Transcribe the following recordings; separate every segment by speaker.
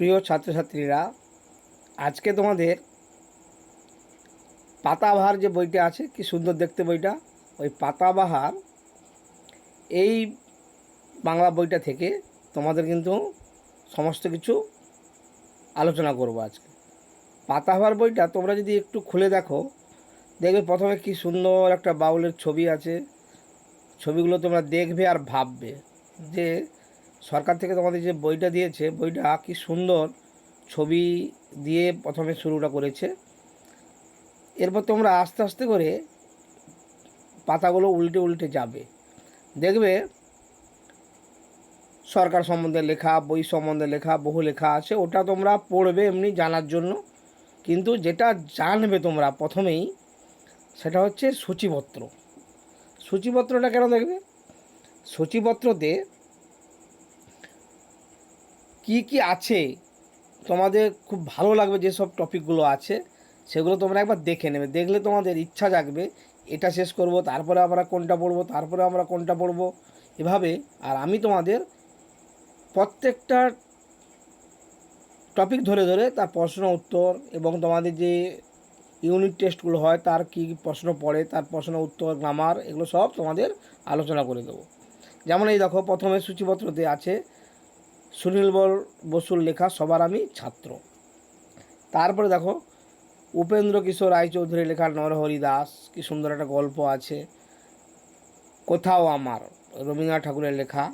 Speaker 1: প্রিয় ছাত্রছাত্রীরা, আজকে তোমাদের পাতাবাহার যে বইটা আছে, কি সুন্দর দেখতে বইটা। ওই পাতাবাহার এই বাংলা বইটা থেকে তোমাদের কিন্তু সমস্ত কিছু আলোচনা করব আজকে। পাতাবাহার বইটা তোমরা যদি একটু খুলে দেখো, দেখবে প্রথমে কি সুন্দর একটা বাউলের ছবি আছে। ছবিগুলো তোমরা দেখবে আর ভাববে যে সরকার থেকে তোমাদের যে বইটা দিয়েছে, বইটা কি সুন্দর ছবি দিয়ে প্রথমে শুরুটা করেছে। এরপর তোমরা আস্তে আস্তে করে পাতাগুলো উল্টে উল্টে যাবে, দেখবে সরকার সম্বন্ধে লেখা, বই সম্বন্ধে লেখা, বহু লেখা আছে। ওটা তোমরা পড়বে এমনি জানার জন্য, কিন্তু যেটা জানবে তোমরা প্রথমেই সেটা হচ্ছে সূচিপত্র। সূচিপত্রটা কেন দেখবে? সূচিপত্রতে কি কি আছে তোমাদের খুব ভালো লাগবে, যেসব টপিকগুলো আছে সেগুলো তোমরা একবার দেখে নেবে। দেখলে তোমাদের ইচ্ছা জাগবে এটা শেষ করব, তারপরে আমরা কোনটা পড়বো, তারপরে আমরা কোনটা পড়বো, এভাবে। আর আমি তোমাদের প্রত্যেকটা টপিক ধরে ধরে তার প্রশ্ন উত্তর এবং তোমাদের যে ইউনিট টেস্টগুলো হয় তার কী প্রশ্ন পড়ে, তার প্রশ্ন উত্তর, গ্রামার, এগুলো সব তোমাদের আলোচনা করে দেবো। যেমন এই দেখো, প্রথমে সূচিপত্রতে আছে সুনীল বসুর লেখা সবার আমি ছাত্র। তারপরে দেখো উপেন্দ্র কিশোর রায়চৌধুরী লেখা নরহরি দাস, কি সুন্দর একটা গল্প আছে। কোথাও আমার, রবীন্দ্রনাথ ঠাকুরের লেখা।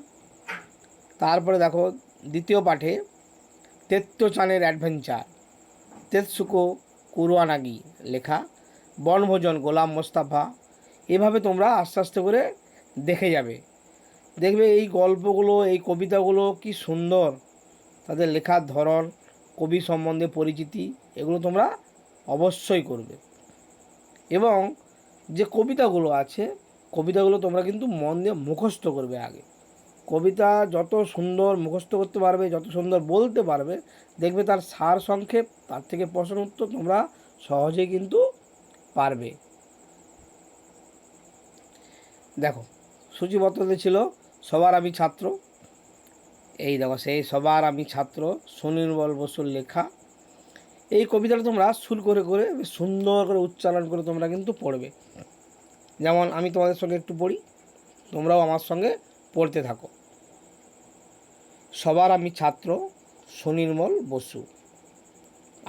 Speaker 1: তারপরে দেখো দ্বিতীয় পাঠে তেত্তচানের অ্যাডভেঞ্চার, তেতসুকো কুরওয়ানাগি লেখা, বনভোজন গোলাম মোস্তাফা। এভাবে তোমরা আস্তে আস্তে করে দেখে যাবে, দেখবে এই গল্পগুলো, এই কবিতাগুলো কি সুন্দর, তাদের লেখার ধরন, কবি সম্বন্ধে পরিচিতি, এগুলো তোমরা অবশ্যই করবে। এবং যে কবিতাগুলো আছে, কবিতাগুলো তোমরা কিন্তু মন দিয়ে মুখস্থ করবে আগে। কবিতা যত সুন্দর মুখস্থ করতে পারবে, যত সুন্দর বলতে পারবে, দেখবে তার সার সংক্ষেপ, তার থেকে প্রশ্ন উত্তর তোমরা সহজেই কিন্তু পারবে। দেখো সূচিপত্রতে ছিল সবার আমি ছাত্র। এই দেখো সেই সবার আমি ছাত্র, সুনির্মল বসুর লেখা। এই কবিতাটা তোমরা সুর করে করে সুন্দর করে উচ্চারণ করে তোমরা কিন্তু পড়বে। যেমন আমি তোমাদের সঙ্গে একটু পড়ি, তোমরাও আমার সঙ্গে পড়তে থাকো। সবার আমি ছাত্র, সুনির্মল বসু।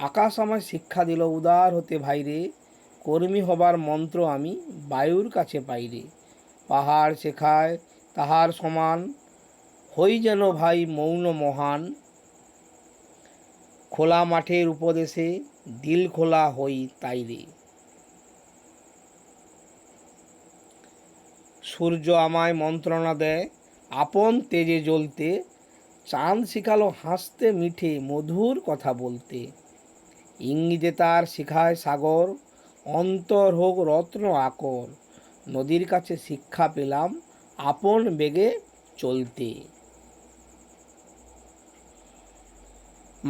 Speaker 1: আকাশ আমায় শিক্ষা দিল উদার হতে ভাইরে, কর্মী হবার মন্ত্র আমি বায়ুর কাছে পাইরে। পাহাড় শেখায় তাহার সমান, হই যেন ভাই মৌন মহান। খোলা মাঠের উপদেশে দিল খোলা হই তাইরে। সূর্য আমায় মন্ত্রণা দেয় আপন তেজে জ্বলতে, চাঁদ শিখালো হাসতে মিঠে মধুর কথা বলতে। ইঙ্গিতে তার শিখায় সাগর, অন্তর হোক রত্ন আকর। নদীর কাছে শিক্ষা পেলাম আপন বেগে চলতে।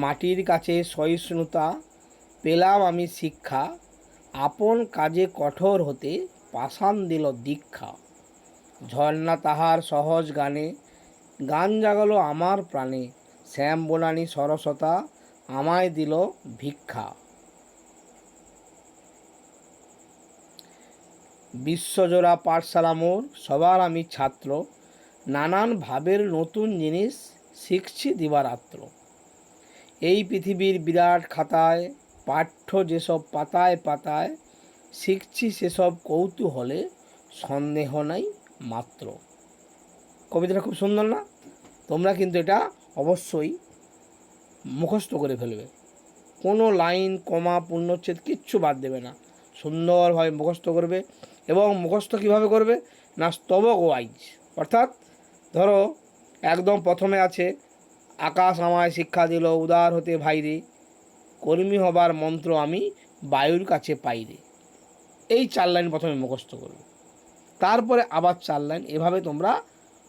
Speaker 1: মাটির কাছে সহিষ্ণুতা পেলাম আমি শিক্ষা, আপন কাজে কঠোর হতে পাষাণ দিল দীক্ষা। ঝর্ণা তাহার সহজ গানে গান জাগালো আমার প্রাণে, শ্যাম বনানী সরসতা আমায় দিল ভিক্ষা। বিশ্বজোড়া পাঠশালা মোর, সবার আমি ছাত্র, নানান ভাবের নতুন জিনিস শিখছি দিবারাত্র। এই পৃথিবীর বিরাট খাতায় পাঠ্য যেসব পাতায় পাতায়, শিখছি সেসব কৌতূহলে সন্দেহ নাই মাত্র। কবিতাটা খুব সুন্দর না? তোমরা কিন্তু এটা অবশ্যই মুখস্থ করে ফেলবে, কোনো লাইন কমা পূর্ণচ্ছেদ কিচ্ছু বাদ দেবে না, সুন্দরভাবে মুখস্থ করবে। এবং মুখস্থ কীভাবে করবে না, স্তবক ওয়াইজ। অর্থাৎ ধরো একদম প্রথমে আছে আকাশ আমায় শিক্ষা দিল উদার হতে ভাইরে, কর্মী হবার মন্ত্র আমি বায়ুর কাছে পাইরে। এই 4 লাইন প্রথমে মুখস্থ করবে, তারপরে আবার 4 লাইন, এভাবে তোমরা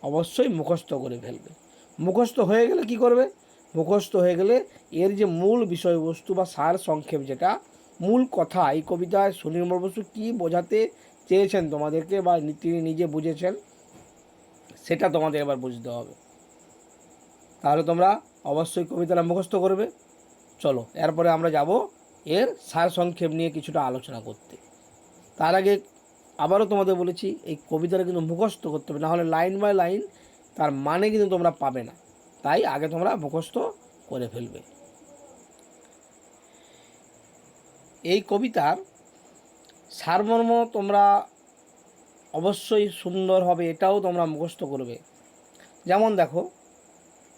Speaker 1: অবশ্যই মুখস্থ করে ফেলবে। মুখস্থ হয়ে গেলে কি করবে? মুখস্থ হয়ে গেলে এর যে মূল বিষয়বস্তু বা সার সংক্ষেপ, যেটা মূল কথা, এই কবিতায় সুনির্মল বসু কী বোঝাতে চেয়েছেন তোমাদেরকে বা তিনি নিজে বুঝেছেন, সেটা তোমাদের এবার বুঝতে হবে। তাহলে তোমরা অবশ্যই কবিতাটা মুখস্থ করবে। চলো এরপরে আমরা যাব এর সারসংক্ষেপ নিয়ে কিছুটা আলোচনা করতে। তার আগে আবারও তোমাদের বলেছি, এই কবিতাটা কিন্তু মুখস্থ করতে হবে, নাহলে লাইন বাই লাইন তার মানে কিন্তু তোমরা পাবে না। তাই আগে তোমরা মুখস্থ করে ফেলবে। এই কবিতার সারমর্ম তোমরা অবশ্যই সুন্দর হবে, এটাও তোমরা মুখস্থ করবে। যেমন দেখো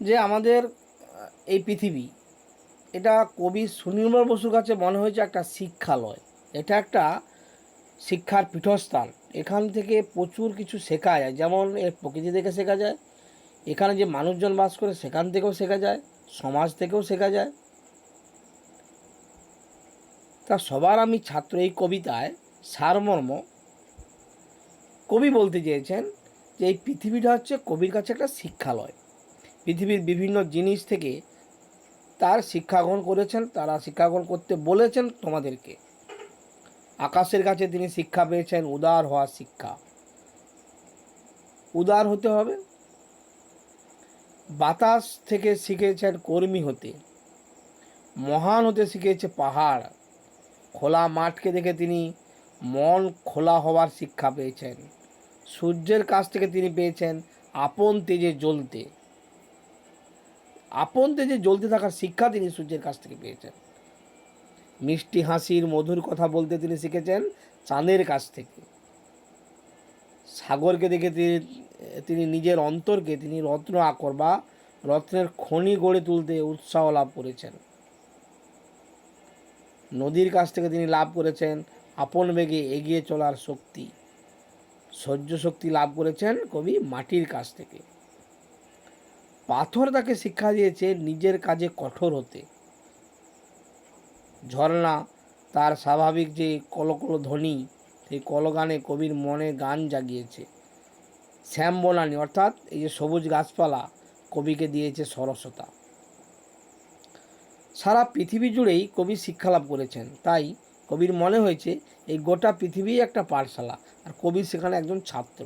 Speaker 1: যে আমাদের এই পৃথিবী, এটা কবি সুনির্মল বসুর কাছে মনে হয়েছে একটা শিক্ষালয়, এটা একটা শিক্ষার পীঠস্থান। এখান থেকে প্রচুর কিছু শেখা যায়, যেমন এর প্রকৃতি থেকে শেখা যায়, এখানে যে মানুষজন বাস করে সেখান থেকেও শেখা যায়, সমাজ থেকেও শেখা যায়। তা সবার আমি ছাত্র, এই কবিতায় সারমর্ম কবি বলতে চেয়েছেন যে এই পৃথিবীটা হচ্ছে কবির কাছে একটা শিক্ষালয়। পৃথিবীর বিভিন্ন জিনিস থেকে তার শিক্ষা গ্রহণ করেছেন, তারা শিক্ষা গ্রহণ করতে বলেছেন তোমাদেরকে। আকাশের কাছে তিনি শিক্ষা পেয়েছেন উদার হওয়ার শিক্ষা, উদার হতে হবে। বাতাস থেকে শিখেছেন কর্মী হতে, মহান হতে শিখেছে পাহাড়। খোলা মাঠকে দেখে তিনি মন খোলা হওয়ার শিক্ষা পেয়েছেন। সূর্যের কাছ থেকে তিনি পেয়েছেন আপন তেজে জ্বলতে, আপন তেজে জ্বলতে থাকার শিক্ষা তিনি সূর্যের কাছ থেকে পেয়েছেন। মিষ্টি হাসির মধুর কথা বলতে তিনি শিখেছেন চাঁদের কাছ থেকে। সাগরকে দেখে তিনি নিজের অন্তরকে তিনি রত্ন আকর বা রত্নের খনি গড়ে তুলতে উৎসাহ লাভ করেছেন। নদীর কাছ থেকে তিনি লাভ করেছেন আপন বেগে এগিয়ে চলার শক্তি। সহ্য শক্তি লাভ করেছেন কবি মাটির কাছ থেকে। পাথর তাকে শিক্ষা দিয়েছে নিজের কাজে কঠোর হতে। ঝর্ণা তার স্বাভাবিক যে কলকল ধ্বনি, সেই কলগানে কবির মনে গান জাগিয়েছে। শ্যামবনানী অর্থাৎ এই যে সবুজ গাছপালা কবিকে দিয়েছে সরসতা। সারা পৃথিবী জুড়েই কবি শিক্ষা লাভ করেছেন, তাই কবির মনে হয়েছে এই গোটা পৃথিবী একটা পাঠশালা, আর কবি সেখানে একজন ছাত্র।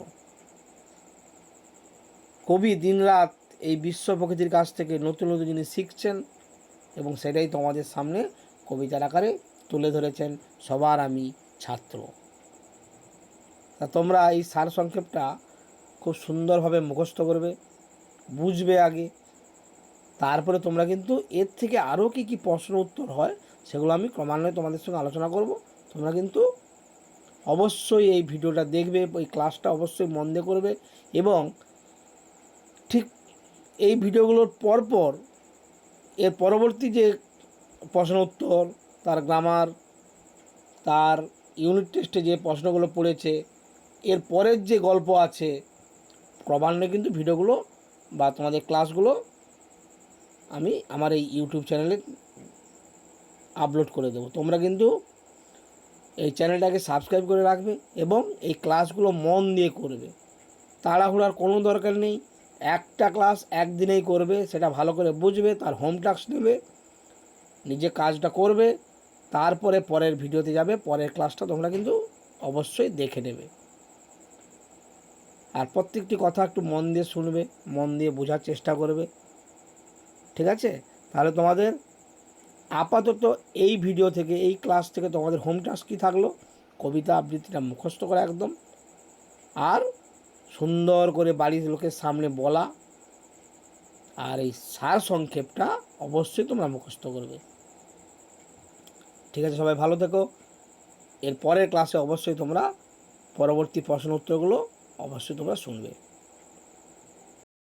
Speaker 1: কবি দিনরাত এই বিশ্ব প্রকৃতির কাছ থেকে নতুন নতুন জিনিস শিখছেন এবং সেটাই তোমাদের সামনে কবিতার আকারে তুলে ধরেছেন। সবার আমি ছাত্র। তা তোমরা এই সারসংক্ষেপটা খুব সুন্দরভাবে মুখস্থ করবে, বুঝবে আগে, তারপরে তোমরা কিন্তু এর থেকে আরও কী কী প্রশ্ন উত্তর হয় সেগুলো আমি ক্রমান্বয়ে তোমাদের সঙ্গে আলোচনা করব। তোমরা কিন্তু অবশ্যই এই ভিডিওটা দেখবে, এই ক্লাসটা অবশ্যই মন দিয়ে করবে এবং ঠিক এই ভিডিওগুলোর পরপর এর পরবর্তী যে প্রশ্ন উত্তর, তার গ্রামার, তার ইউনিট টেস্টে যে প্রশ্নগুলো পড়েছে, এর পরের যে গল্প আছে, ক্রমান্বয়ে কিন্তু ভিডিওগুলো বা তোমাদের ক্লাসগুলো আমি আমার এই ইউটিউব চ্যানেলে আপলোড করে দেবো। তোমরা কিন্তু এই চ্যানেলটাকে সাবস্ক্রাইব করে রাখবে এবং এই ক্লাসগুলো মন দিয়ে করবে। তাড়াহুড়ার কোনো দরকার নেই, একটা ক্লাস একদিনেই করবে, সেটা ভালো করে বুঝবে, তার হোম টাস্ক নেবে, নিজে কাজটা করবে, তারপরে পরের ভিডিওতে যাবে, পরের ক্লাসটা তোমরা কিন্তু অবশ্যই দেখে নেবে। আর প্রত্যেকটি কথা একটু মন দিয়ে শুনবে, মন দিয়ে বোঝার চেষ্টা করবে, ঠিক আছে? তাহলে তোমাদের আপাতত এই ভিডিও থেকে, এই ক্লাস থেকে তোমাদের হোম টাস্ক কী থাকলো, কবিতা আবৃত্তিটা মুখস্থ করা একদম, আর সুন্দর করে বাড়ির লোকের সামনে বলা, আর এই সার সংক্ষেপটা অবশ্যই তোমরা মুখস্থ করবে। ঠিক আছে, সবাই ভালো থেকো। এর পরের ক্লাসে অবশ্যই তোমরা পরবর্তী প্রশ্ন উত্তরগুলো অবশ্যই তোমরা শুনবে।